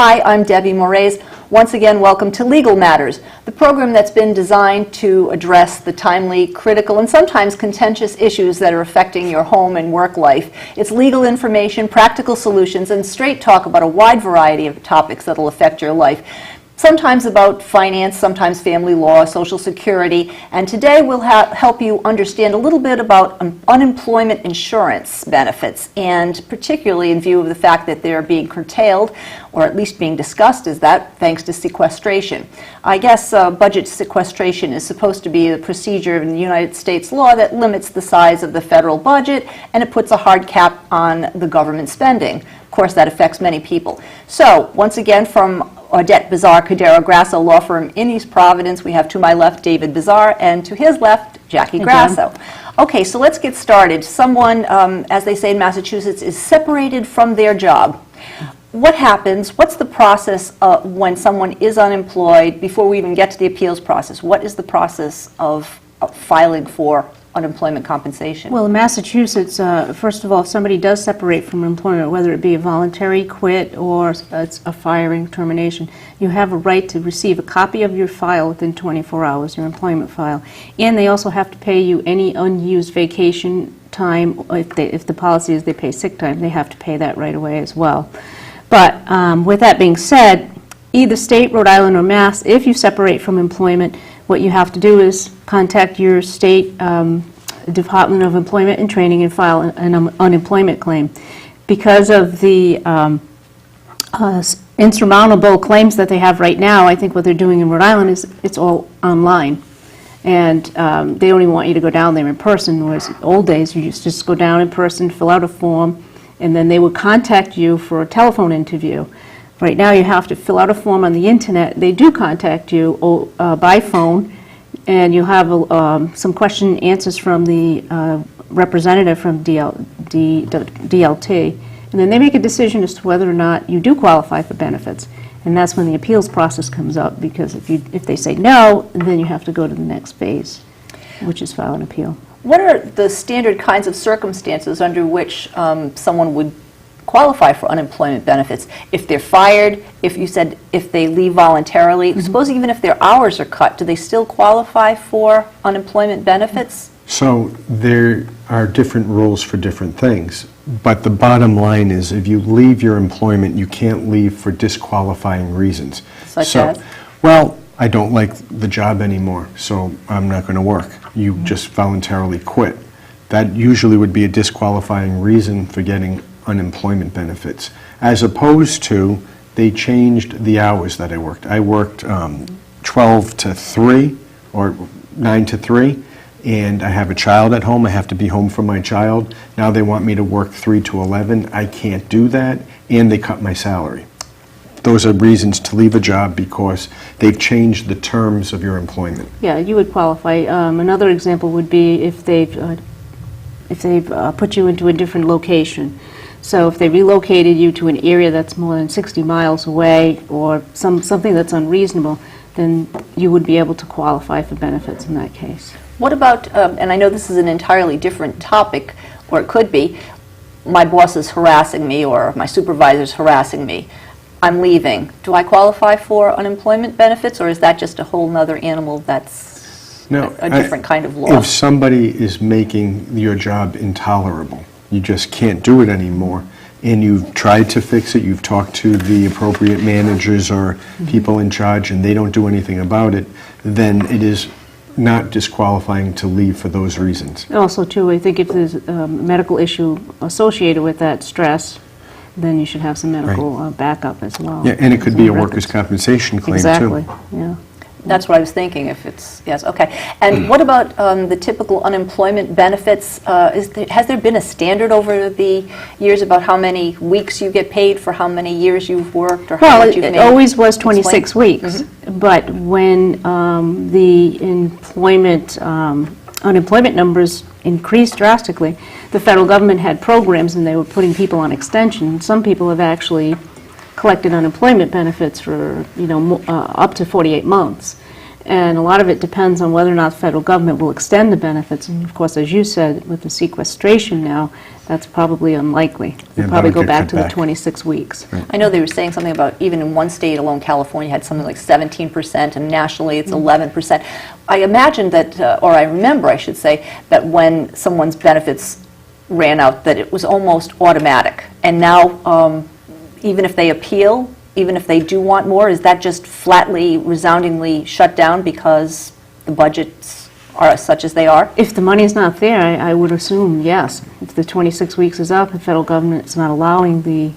Hi, I'm Debbie Moraes. Once again, welcome to Legal Matters, the program that's been designed to address the timely, critical, and sometimes contentious issues that are affecting your home and work life. It's legal information, practical solutions, and straight talk about a wide variety of topics that will affect your life. Sometimes about finance, sometimes family law, Social Security, and today we'll help you understand a little bit about unemployment insurance benefits, and particularly in view of the fact that they're being curtailed, or at least being discussed as that, thanks to sequestration. I guess budget sequestration is supposed to be a procedure in the United States law that limits the size of the federal budget, and it puts a hard cap on the government spending. Of course, that affects many people. So, once again, from Bazar, Grasso law firm in East Providence, we have to my left David Bazar, and to his left Jackie Grasso. Okay, so let's get started. Someone, as they say in Massachusetts, is separated from their job. What happens? What's the process when someone is unemployed before we even get to the appeals process? What is the process of filing for unemployment compensation? Well, in Massachusetts, first of all, if somebody does separate from employment, whether it be a voluntary quit or it's a firing, termination, you have a right to receive a copy of your file within 24 hours, your employment file. And they also have to pay you any unused vacation time. If the policy is they pay sick time, they have to pay that right away as well. But with that being said, either state, Rhode Island, or Mass, if you separate from employment, what you have to do is contact your state Department of Employment and Training and file an unemployment claim. Because of the insurmountable claims that they have right now, I think what they're doing in Rhode Island is it's all online. And they don't even want you to go down there in person, whereas in old days you used to just go down in person, fill out a form, and then they would contact you for a telephone interview. Right now you have to fill out a form on the internet. They do contact you by phone, and you have some question and answers from the representative from DLT, and then they make a decision as to whether or not you do qualify for benefits. And that's when the appeals process comes up, because if they say no, then you have to go to the next phase, which is file an appeal. What are the standard kinds of circumstances under which someone would qualify for unemployment benefits? If they're fired, if they leave voluntarily, suppose even if their hours are cut, do they still qualify for unemployment benefits? So there are different rules for different things, but the bottom line is if you leave your employment, you can't leave for disqualifying reasons. Such as? Well, I don't like the job anymore, so I'm not going to work. You just voluntarily quit. That usually would be a disqualifying reason for getting unemployment benefits, as opposed to they changed the hours that I worked. I worked 12 to 3 or 9 to 3, and I have a child at home. I have to be home for my child. Now they want me to work 3 to 11. I can't do that, and they cut my salary. Those are reasons to leave a job because they've changed the terms of your employment. Yeah, you would qualify. Another example would be if they've put you into a different location. So if they relocated you to an area that's more than 60 miles away, or something that's unreasonable, then you would be able to qualify for benefits in that case. What about, and I know this is an entirely different topic, or it could be, my boss is harassing me or my supervisor's harassing me. I'm leaving. Do I qualify for unemployment benefits, or is that just a whole other animal that's a different kind of law? If somebody is making your job intolerable, you just can't do it anymore, and you've tried to fix it, you've talked to the appropriate managers or people in charge, and they don't do anything about it, then it is not disqualifying to leave for those reasons. Also, too, I think if there's a medical issue associated with that stress, then you should have some medical backup as well. Yeah, and it could be a workers' compensation claim, exactly. too. Yeah. That's what I was thinking, if it's, yes, okay. And what about the typical unemployment benefits? Has there been a standard over the years about how many weeks you get paid for how many years you've worked, or how much you've made? Well, it always was 26 weeks, but when the unemployment numbers increased drastically, the federal government had programs and they were putting people on extension. Some people have actually collected unemployment benefits for up to 48 months. And a lot of it depends on whether or not the federal government will extend the benefits. And of course, as you said, with the sequestration now, that's probably unlikely. We'll probably that'll go get back cut to the back. 26 weeks. I know they were saying something about even in one state alone, California had something like 17%, and nationally it's 11%. I imagine that, or I remember, I should say, that when someone's benefits ran out, that it was almost automatic. And now, even if they appeal, even if they do want more, is that just flatly, resoundingly shut down because the budgets are such as they are? If the money is not there, I would assume yes. If the 26 weeks is up, the federal government is not allowing the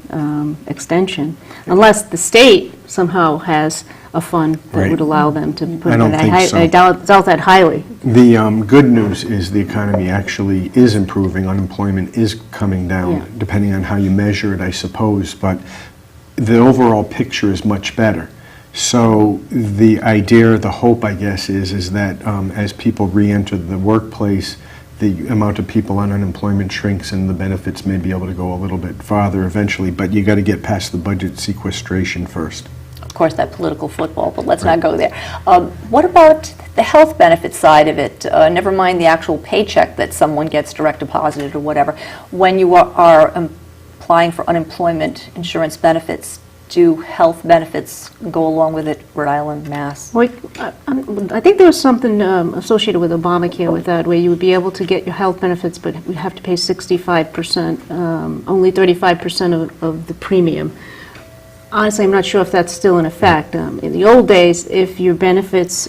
extension, unless the state somehow has a fund that Right. would allow them to put I it don't in. think so. I doubt that highly. The good news is the economy actually is improving. Unemployment is coming down, Yeah. depending on how you measure it, I suppose. But the overall picture is much better. So the idea, the hope, I guess, is that as people re-enter the workplace, the amount of people on unemployment shrinks and the benefits may be able to go a little bit farther eventually. But you got to get past the budget sequestration first. Of course, that political football, but let's not go there. What about the health benefit side of it? Never mind the actual paycheck that someone gets direct deposited or whatever. When you are applying for unemployment insurance benefits, do health benefits go along with it, Rhode Island, Mass? Well, I think there was something associated with Obamacare with that, where you would be able to get your health benefits, but you have to pay 65%, only 35% of the premium. Honestly, I'm not sure if that's still in effect. In the old days, if your benefits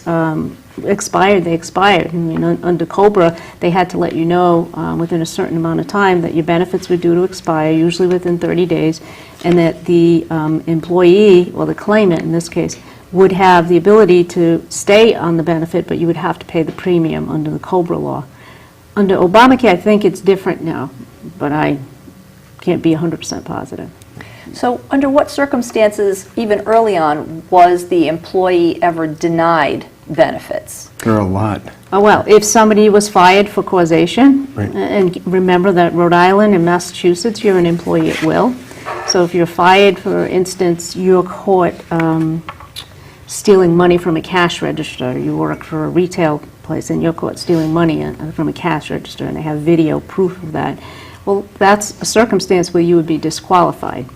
expired, they expired. I mean, under COBRA, they had to let you know within a certain amount of time that your benefits were due to expire, usually within 30 days, and that the employee, or the claimant in this case, would have the ability to stay on the benefit, but you would have to pay the premium under the COBRA law. Under Obamacare, I think it's different now, but I can't be 100% positive. So under what circumstances, even early on, was the employee ever denied benefits? There are a lot. Oh, well, if somebody was fired for causation, Right. and remember that Rhode Island and Massachusetts, you're an employee at will. So if you're fired, for instance, you're caught stealing money from a cash register, you work for a retail place and you're caught stealing money from a cash register, and they have video proof of that, well, that's a circumstance where you would be disqualified.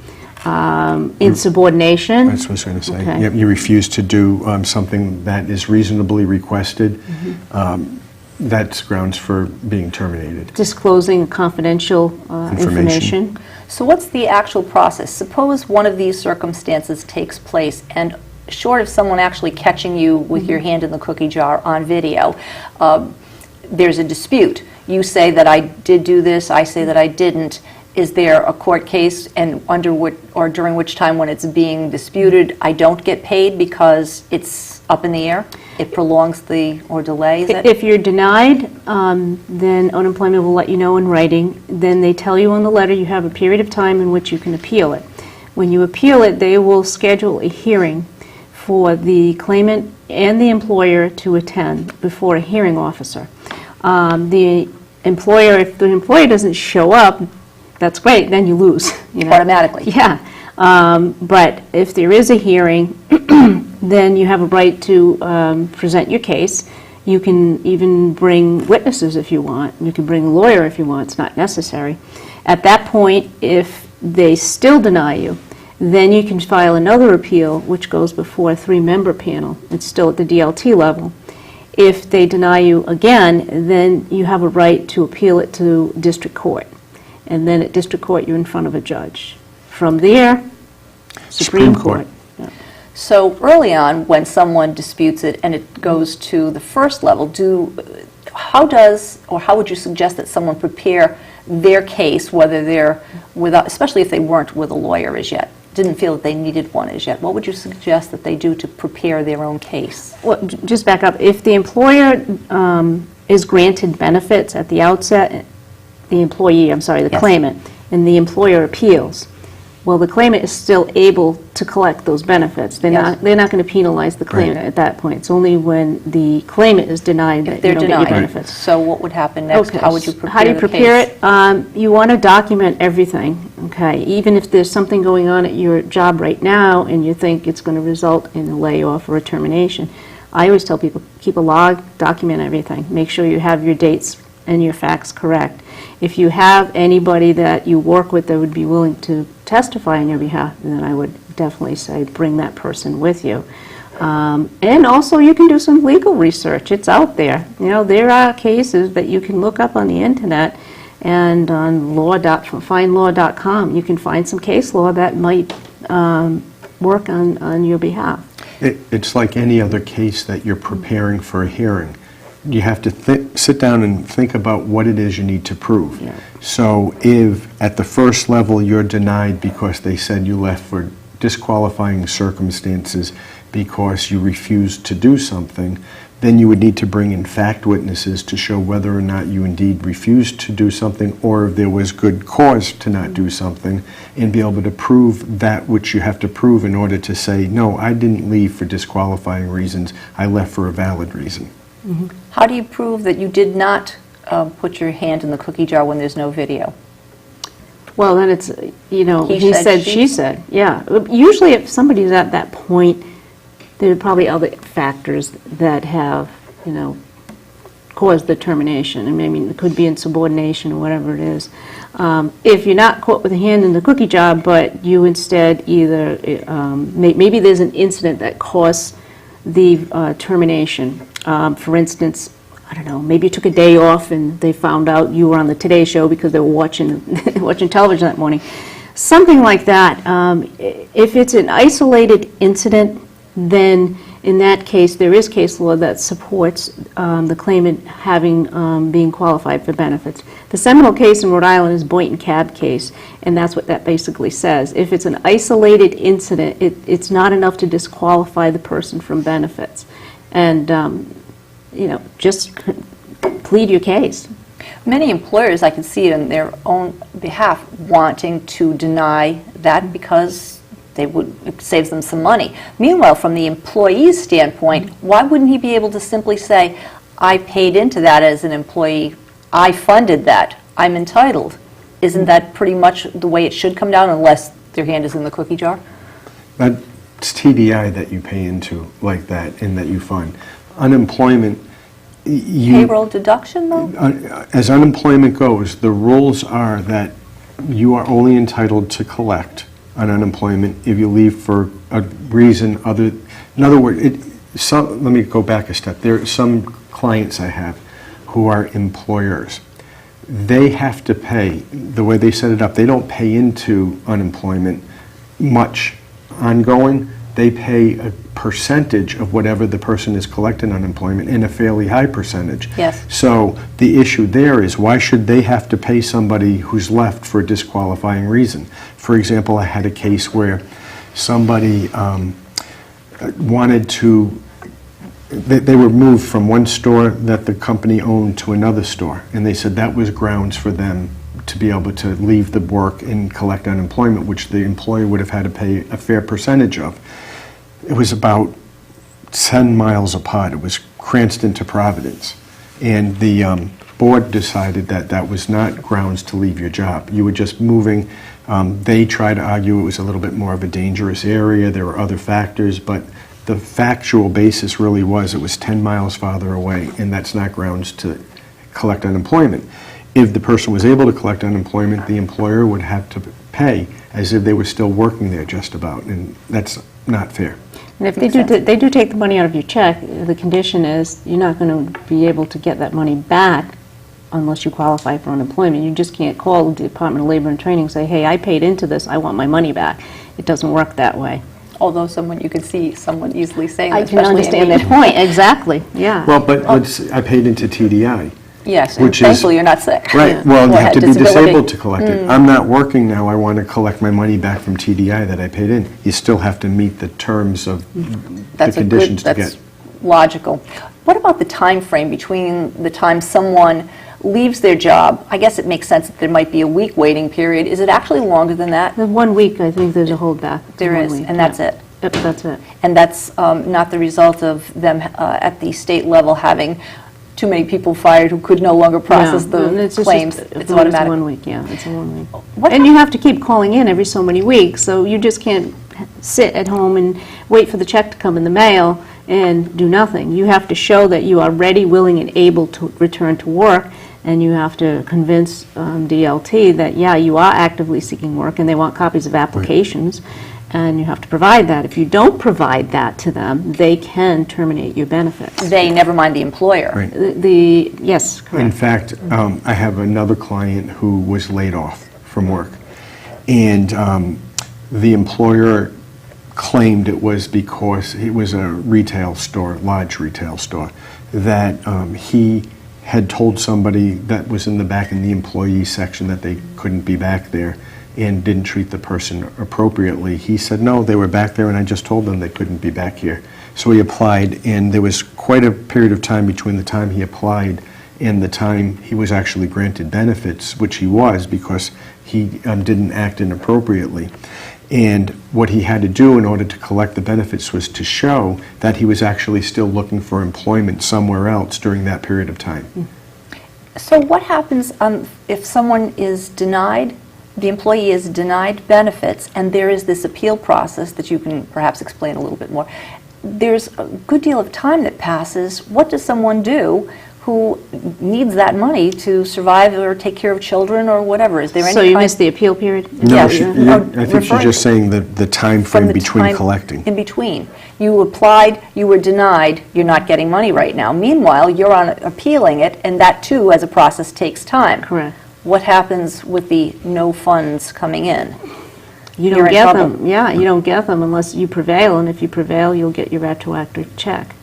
Insubordination. That's what I was going to say. Okay. Yep, you refuse to do something that is reasonably requested. That's grounds for being terminated. Disclosing confidential information. So what's the actual process? Suppose one of these circumstances takes place, and short of someone actually catching you with your hand in the cookie jar on video, there's a dispute. You say that I did do this, I say that I didn't. Is there a court case, and under what, or during which time when it's being disputed, I don't get paid because it's up in the air? It prolongs the, or delays it? If you're denied, then unemployment will let you know in writing. Then they tell you in the letter you have a period of time in which you can appeal it. When you appeal it, they will schedule a hearing for the claimant and the employer to attend before a hearing officer. The employer, if the employer doesn't show up, that's great, then you lose. You know? Automatically? Yeah. But if there is a hearing, then you have a right to present your case. You can even bring witnesses if you want. You can bring a lawyer if you want. It's not necessary. At that point, if they still deny you, then you can file another appeal, which goes before a 3-member panel. It's still at the DLT level. If they deny you again, then you have a right to appeal it to district court. And then at district court, you're in front of a judge. From there, Supreme Court. Yeah. So early on, when someone disputes it and it goes to the first level, how would you suggest that someone prepare their case, whether they're without, especially if they weren't with a lawyer as yet, didn't feel that they needed one as yet? What would you suggest that they do to prepare their own case? Well, just back up. If the employer is granted benefits at the outset, the employee, I'm sorry, the Yes. claimant, and the employer appeals, well, the claimant is still able to collect those benefits. They're Yes. not going to penalize the claimant at that point. It's only when the claimant is denied that you They're don't get your denied. benefits. So what would happen next? Okay. How would you prepare How do you the prepare case? it? You want to document everything, okay? Even if there's something going on at your job right now and you think it's going to result in a layoff or a termination, I always tell people, keep a log, document everything. Make sure you have your dates and your facts correct. If you have anybody that you work with that would be willing to testify on your behalf, then I would definitely say bring that person with you. And also you can do some legal research. It's out there. You know, there are cases that you can look up on the internet, and on findlaw.com you can find some case law that might work on your behalf. It's like any other case that you're preparing for a hearing. You have to sit down and think about what it is you need to prove. Yeah. So if at the first level you're denied because they said you left for disqualifying circumstances because you refused to do something, then you would need to bring in fact witnesses to show whether or not you indeed refused to do something, or if there was good cause to not do something, and be able to prove that which you have to prove in order to say, no, I didn't leave for disqualifying reasons, I left for a valid reason. Mm-hmm. How do you prove that you did not put your hand in the cookie jar when there's no video? Well, then it's, you know, He he said, said, she she said. Yeah. Usually if somebody's at that point, there are probably other factors that have, you know, caused the termination. And I mean, it could be insubordination or whatever it is. If you're not caught with a hand in the cookie jar, but you instead either, maybe there's an incident that caused the termination. For instance, I don't know, maybe you took a day off and they found out you were on the Today Show because they were watching watching television that morning. Something like that. If it's an isolated incident, then in that case there is case law that supports the claimant having being qualified for benefits. The seminal case in Rhode Island is Boynton Cab case, and that's what that basically says. If it's an isolated incident, it's not enough to disqualify the person from benefits. And you know, just plead your case. Many employers, I can see it on their own behalf, wanting to deny that because it saves them some money. Meanwhile, from the employee's standpoint, why wouldn't he be able to simply say, I paid into that as an employee, I funded that, I'm entitled? Isn't that pretty much the way it should come down, unless their hand is in the cookie jar? It's TDI that you pay into like that and that you fund. Unemployment, Payroll deduction, though? as unemployment goes, the rules are that you are only entitled to collect on unemployment if you leave for a reason other. In other words, let me go back a step. There are some clients I have who are employers. They have to pay, the way they set it up, they don't pay into unemployment much ongoing. They pay a percentage of whatever the person is collecting unemployment, in a fairly high percentage. Yes. So the issue there is, why should they have to pay somebody who's left for a disqualifying reason? For example, I had a case where somebody wanted to, they were moved from one store that the company owned to another store, and they said that was grounds for them to be able to leave the work and collect unemployment, which the employer would have had to pay a fair percentage of. It was about 10 miles apart. It was Cranston to Providence. And the board decided that that was not grounds to leave your job. You were just moving. They tried to argue it was a little bit more of a dangerous area. There were other factors, but the factual basis really was it was 10 miles farther away, and that's not grounds to collect unemployment. If the person was able to collect unemployment, the employer would have to pay as if they were still working there just about, and that's not fair. And if they do take the money out of your check, the condition is you're not going to be able to get that money back unless you qualify for unemployment. You just can't call the Department of Labor and Training and say, hey, I paid into this, I want my money back. It doesn't work that way. Although you could see someone easily saying that. I can understand that point, exactly, yeah. Well, but I paid into TDI. Yes, and thankfully you're not sick. Right, well, you have to be Disability. disabled to collect it. I'm not working now, I want to collect my money back from TDI that I paid in. You still have to meet the terms of the conditions to get. That's logical. What about the time frame between the time someone leaves their job? I guess it makes sense that there might be a week waiting period. Is it actually longer than that? The 1 week, I think there's a holdback. There is, and that's it. Yep, that's it. And that's not the result of them at the state level having too many people fired who could no longer process the claims. It's automatic. 1 week, yeah, it's a 1 week. And you have to keep calling in every so many weeks, so you just can't sit at home and wait for the check to come in the mail. and do nothing. You have to show that you are ready, willing, and able to return to work, and you have to convince DLT that, yeah, you are actively seeking work, and they want copies of applications, and you have to provide that. If you don't provide that to them, they can terminate your benefits. They, never mind the employer. Right. Yes, correct. In fact, I have another client who was laid off from work, and the employer claimed it was because it was a retail store, large retail store, that he had told somebody that was in the employee section that they couldn't be back there and didn't treat the person appropriately. He said, no, they were back there and I just told them they couldn't be back here. So he applied, and there was quite a period of time between the time he applied and the time he was actually granted benefits, which he was because he didn't act inappropriately. And what he had to do in order to collect the benefits was to show that he was actually still looking for employment somewhere else during that period of time. So what happens if someone is denied, the employee is denied benefits, and there is this appeal process that you can perhaps explain a little bit more? There's a good deal of time that passes. What does someone do who needs that money to survive or take care of children or whatever? Is there any So you kind- missed the appeal period? No, Yeah, I think she's referring- just saying the time from frame the between time collecting. in between. You applied, you were denied, you're not getting money right now. Meanwhile, you're on appealing it, and that too, as a process, takes time. Correct. What happens with the no funds coming in? You You're don't in get trouble. them, yeah, you don't get them unless you prevail, and if you prevail, you'll get your retroactive check.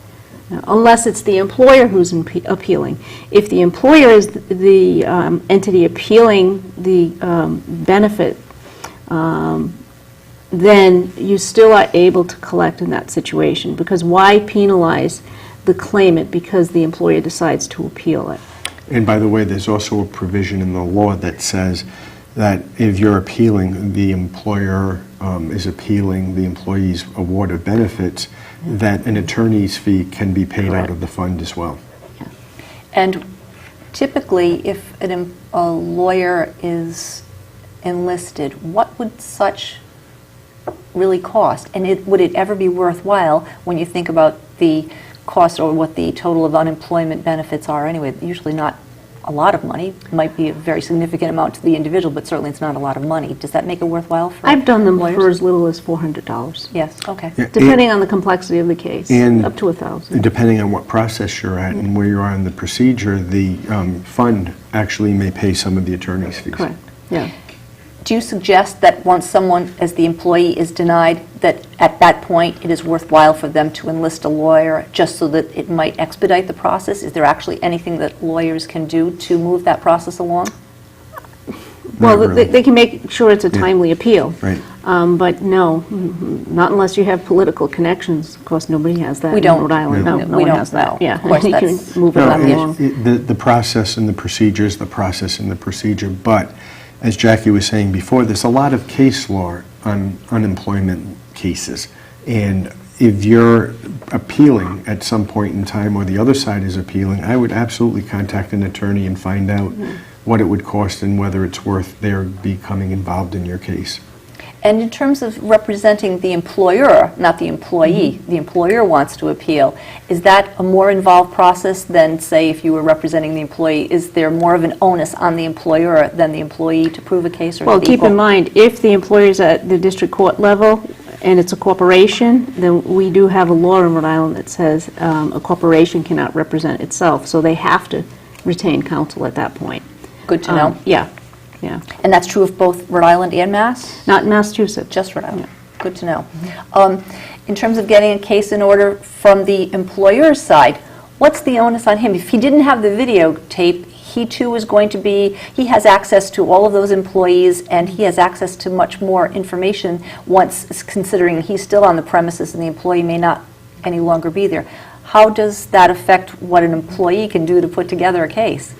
Now, unless it's the employer who's appealing. If the employer is the entity appealing the benefit, then you still are able to collect in that situation, because why penalize the claimant because the employer decides to appeal it? And by the way, there's also a provision in the law that says that if you're appealing, the employer is appealing the employee's award of benefits, that an attorney's fee can be paid out of the fund as well. And typically, if a lawyer is enlisted, what would such really cost? And would it ever be worthwhile when you think about the cost or what the total of unemployment benefits are anyway? Usually not a lot of money. It might be a very significant amount to the individual, but certainly it's not a lot of money. Does that make it worthwhile for I've done them lawyers? for as little as $400, Yes, okay. Yeah, depending on the complexity of the case, and up to $1,000. depending on what process you're at and where you are in the procedure, the fund actually may pay some of the attorney's fees. Correct, yeah. Do you suggest that once someone, as the employee, is denied, that at that point it is worthwhile for them to enlist a lawyer just so that it might expedite the process? Is there actually anything that lawyers can do to move that process along? Well, Not really. they can make sure it's a timely appeal. Right. But no, not unless you have political connections. Of course, nobody has that We in don't. Rhode Island. No. No We one don't, has that. no. Yeah, Of course, you can that's- move it No, right along. the process and the procedure is the process and the procedure, but as Jackie was saying before, there's a lot of case law on unemployment cases, and if you're appealing at some point in time or the other side is appealing, I would absolutely contact an attorney and find out what it would cost and whether it's worth their becoming involved in your case. And in terms of representing the employer, not the employee, the employer wants to appeal, is that a more involved process than, say, if you were representing the employee? Is there more of an onus on the employer than the employee to prove a case, or is Well, it keep equal? in mind, if the employer's at the district court level and it's a corporation, then we do have a law in Rhode Island that says a corporation cannot represent itself, so they have to retain counsel at that point. Good to know. Yeah, yeah. And that's true of both Rhode Island and Mass? Not in Massachusetts. Just Rhode Island. Good to know. In terms of getting a case in order from the employer's side, what's the onus on him? If he didn't have the videotape, he too is going to be, he has access to all of those employees, and he has access to much more information once, considering he's still on the premises and the employee may not any longer be there. How does that affect what an employee can do to put together a case?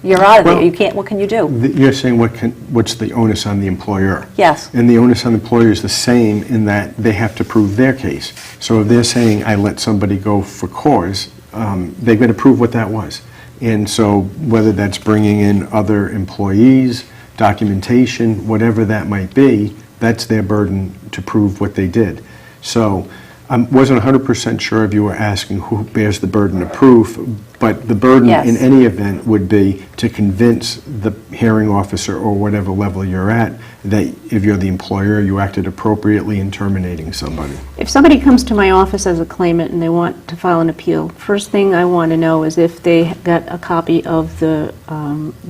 You're out of Well, there. You can't, what can you do? You're saying what's the onus on the employer? Yes. And the onus on the employer is the same in that they have to prove their case. So if they're saying, I let somebody go for cause, they've got to prove what that was. And so whether that's bringing in other employees, documentation, whatever that might be, that's their burden to prove what they did. So I wasn't 100% sure if you were asking who bears the burden of proof, but the burden Yes. in any event would be to convince the hearing officer or whatever level you're at that if you're the employer, you acted appropriately in terminating somebody. If somebody comes to my office as a claimant and they want to file an appeal, first thing I want to know is if they got a copy of the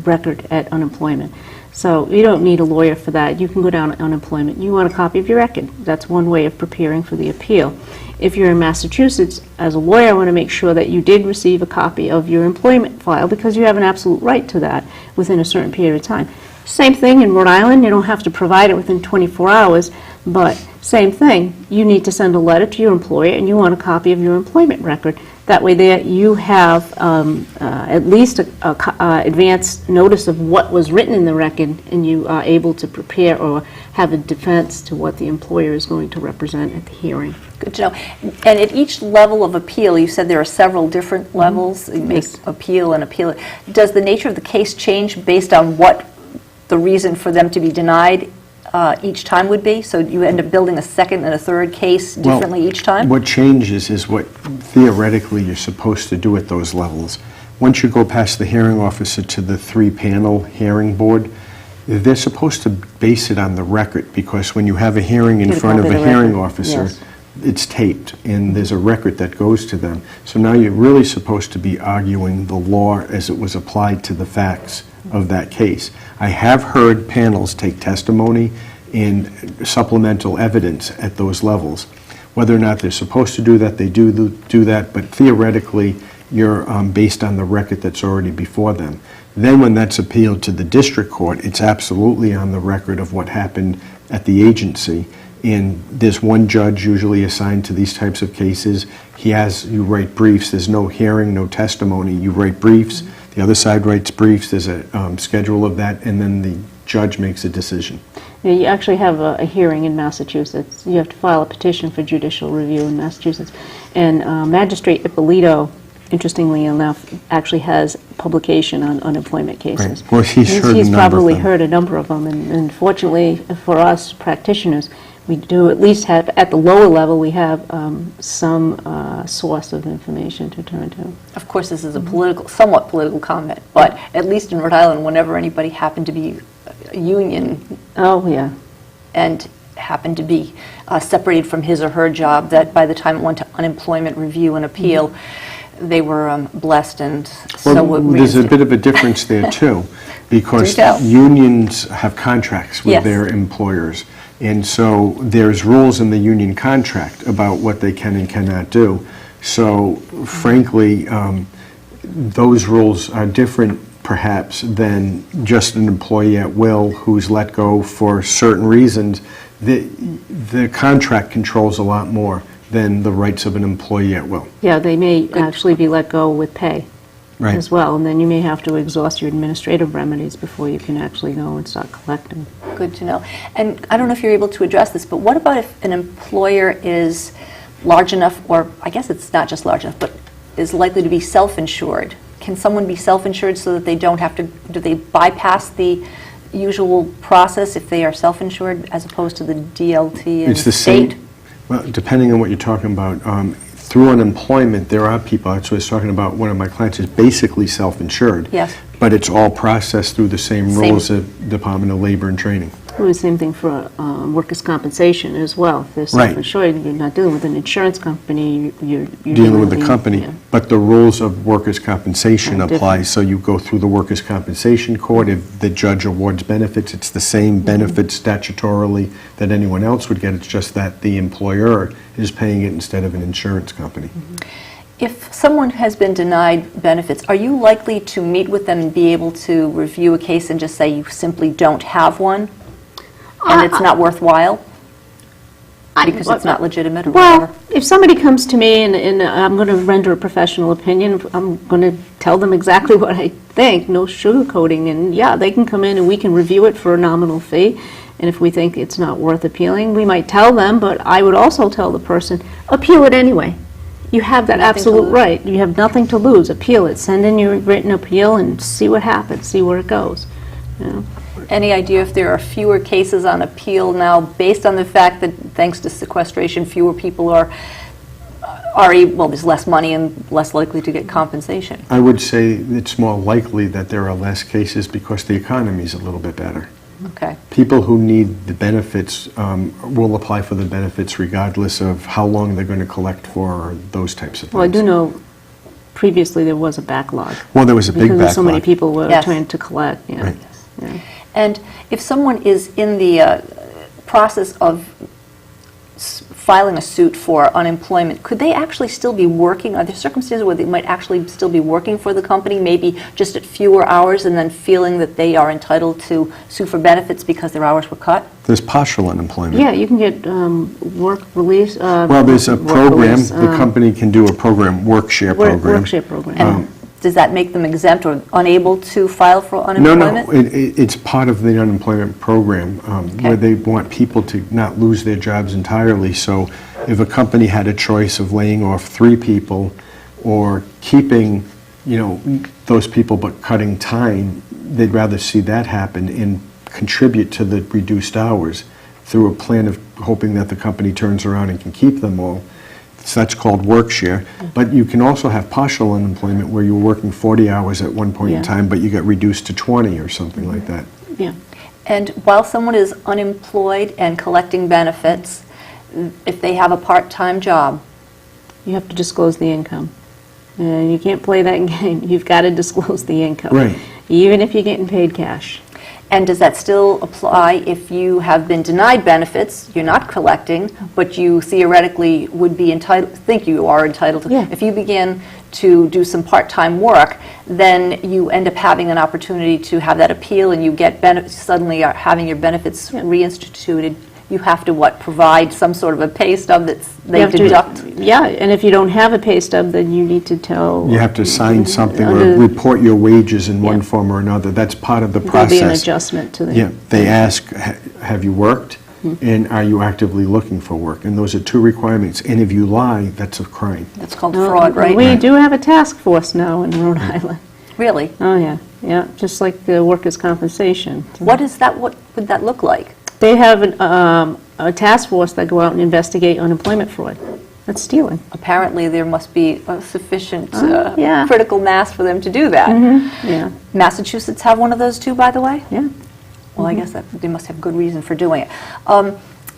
record at unemployment. So you don't need a lawyer for that. You can go down to unemployment. You want a copy of your record. That's one way of preparing for the appeal. If you're in Massachusetts, as a lawyer, I want to make sure that you did receive a copy of your employment file because you have an absolute right to that within a certain period of time. Same thing in Rhode Island. You don't have to provide it within 24 hours, but same thing. You need to send a letter to your employer and you want a copy of your employment record. That way there you have at least a advance notice of what was written in the record, and you are able to prepare or have a defense to what the employer is going to represent at the hearing. Good to know. And at each level of appeal, you said there are several different levels. You make Yes. appeal and appeal. Does the nature of the case change based on what the reason for them to be denied each time would be? So you end up building a second and a third case differently each time? What changes is what theoretically you're supposed to do at those levels. Once you go past the hearing officer to the three-panel hearing board, they're supposed to base it on the record, because when you have a hearing in Get a front of copy a of the hearing record, officer, yes. it's taped, and there's a record that goes to them. So now you're really supposed to be arguing the law as it was applied to the facts of that case. I have heard panels take testimony and supplemental evidence at those levels. Whether or not they're supposed to do that, they do that, but theoretically, you're based on the record that's already before them. Then when that's appealed to the district court, it's absolutely on the record of what happened at the agency. And there's one judge usually assigned to these types of cases. You write briefs. There's no hearing, no testimony. You write briefs. The other side writes briefs. There's a schedule of that, and then the judge makes a decision. Yeah, you actually have a hearing in Massachusetts. You have to file a petition for judicial review in Massachusetts. And Magistrate Ippolito, interestingly enough, actually has publication on unemployment cases. Right. Well, he's heard a He's number of probably them. heard a number of them. And fortunately for us practitioners, we do at least have, at the lower level, we have some source of information to turn to. Of course, this is a somewhat political comment, but at least in Rhode Island, whenever anybody happened to be a union Oh, yeah. and happened to be separated from his or her job, that by the time it went to unemployment review and appeal, they were blessed and so were There's a reinstated. bit of a difference there, too, because Do tell. unions have contracts with Yes. their employers. And so there's rules in the union contract about what they can and cannot do. So frankly, those rules are different perhaps than just an employee at will who's let go for certain reasons. The contract controls a lot more than the rights of an employee at will. Yeah, they may actually be let go with pay Right. as well, and then you may have to exhaust your administrative remedies before you can actually go and start collecting. Good to know. And I don't know if you're able to address this, but what about if an employer is large enough, or I guess it's not just large enough, but is likely to be self-insured? Can someone be self-insured so that they don't have to, do they bypass the usual process if they are self-insured as opposed to the DLT and It's the state? same, well, depending on what you're talking about. Through unemployment, there are people, that's what I was talking about, one of my clients is basically self-insured. Yes. But it's all processed through the same Same. rules of Department of Labor and Training. Well, the same thing for workers' compensation as well. If they're Right. self-insured, you're not dealing with an insurance company, you're Dealing with the company, yeah. but the rules of workers' compensation Are apply. different. So you go through the workers' compensation court. If the judge awards benefits, it's the same benefits statutorily that anyone else would get. It's just that the employer is paying it instead of an insurance company. If someone has been denied benefits, are you likely to meet with them and be able to review a case and just say you simply don't have one? And it's not worthwhile? Because it's not legitimate or Well, whatever? if somebody comes to me and I'm going to render a professional opinion, I'm going to tell them exactly what I think, no sugarcoating, and yeah, they can come in and we can review it for a nominal fee, and if we think it's not worth appealing, we might tell them, but I would also tell the person, appeal it anyway. You have that Nothing to absolute lose. right. You have nothing to lose. Appeal it. Send in your written appeal and see what happens, see where it goes. You know? Any idea if there are fewer cases on appeal now based on the fact that, thanks to sequestration, fewer people are well, there's less money and less likely to get compensation. I would say it's more likely that there are less cases because the economy is a little bit better. Okay. People who need the benefits will apply for the benefits regardless of how long they're going to collect for or those types of things. Well, I do know previously there was a backlog. Well, there was a big Because so many backlog. people were Yes. trying to collect, yeah. Right. Yeah. And if someone is in the process of filing a suit for unemployment, could they actually still be working? Are there circumstances where they might actually still be working for the company, maybe just at fewer hours, and then feeling that they are entitled to sue for benefits because their hours were cut? There's partial unemployment. Yeah, you can get work release. Well, there's a work program, release, the company can do a program, work share program. Work share program. And does that make them exempt or unable to file for No, unemployment? no, it's part of the unemployment program Okay. where they want people to not lose their jobs entirely. So if a company had a choice of laying off 3 people or keeping, those people but cutting time, they'd rather see that happen and contribute to the reduced hours through a plan of hoping that the company turns around and can keep them all. So that's called work share. But you can also have partial unemployment where you're working 40 hours at one point in Yeah. time, but you get reduced to 20 or something like that. Yeah. And while someone is unemployed and collecting benefits, if they have a part-time job, You have to disclose the income. And you can't play that game. You've got to disclose the income. Right. Even if you're getting paid cash. and does that still apply if you have been denied benefits, you're not collecting, but you theoretically would be entitled, think you are entitled to? Yeah. If you begin to do some part-time work, then you end up having an opportunity to have that appeal, and you get suddenly are having your benefits Yeah. reinstituted. You have to, provide some sort of a pay stub that You they have to- deduct? Yeah, and if you don't have a pay stub, then you need to tell. You have to sign something or Under- report your wages in one Yeah. form or another. That's part of the There'll be an process. adjustment to the. Yeah, they ask, have you worked? And are you actively looking for work? And those are two requirements. And if you lie, that's a crime. That's called No, fraud, right? We do have a task force now in Rhode Island. Really? Oh, yeah, yeah, just like the workers' compensation. What is that, what would that look like? They have a task force that go out and investigate unemployment fraud. That's stealing. Apparently, there must be a sufficient yeah. critical mass for them to do that. Yeah, Massachusetts have one of those too, by the way? yeah. Well, I guess that they must have good reason for doing it.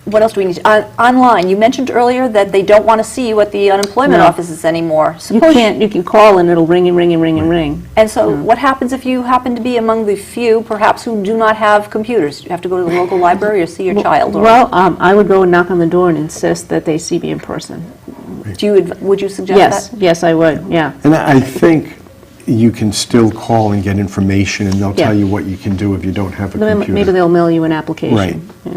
What else do we need? Online, you mentioned earlier that they don't want to see you at the unemployment No. offices anymore. You Suppose- can't, you can call and it'll ring and ring and ring and ring. And so what happens if you happen to be among the few, perhaps, who do not have computers? You have to go to the local library or see your child? Or Well, I would go and knock on the door and insist that they see me in person. would you suggest Yes, that? yes, I would, yeah. And I think you can still call and get information, and they'll Yeah. tell you what you can do if you don't have a Maybe computer. they'll mail you an application. Right. Yeah.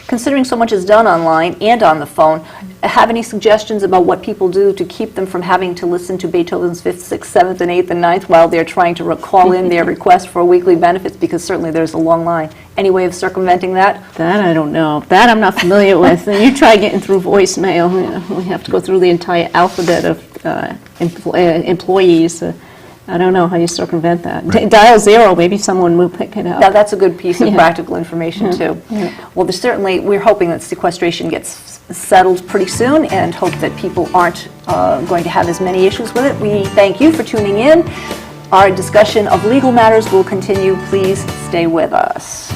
Considering so much is done online and on the phone, have any suggestions about what people do to keep them from having to listen to Beethoven's 5th, 6th, 7th, and 8th, and 9th while they're trying to call in their request for weekly benefits? Because certainly there's a long line. Any way of circumventing that? That I don't know. That I'm not familiar with. And you try getting through voicemail, we have to go through the entire alphabet of employees. I don't know how you circumvent that. Dial 0, maybe someone will pick it up. Now, that's a good piece of Yeah. practical information, too. Well, there's certainly, we're hoping that sequestration gets settled pretty soon and hope that people aren't going to have as many issues with it. We thank you for tuning in. Our discussion of legal matters will continue. Please stay with us.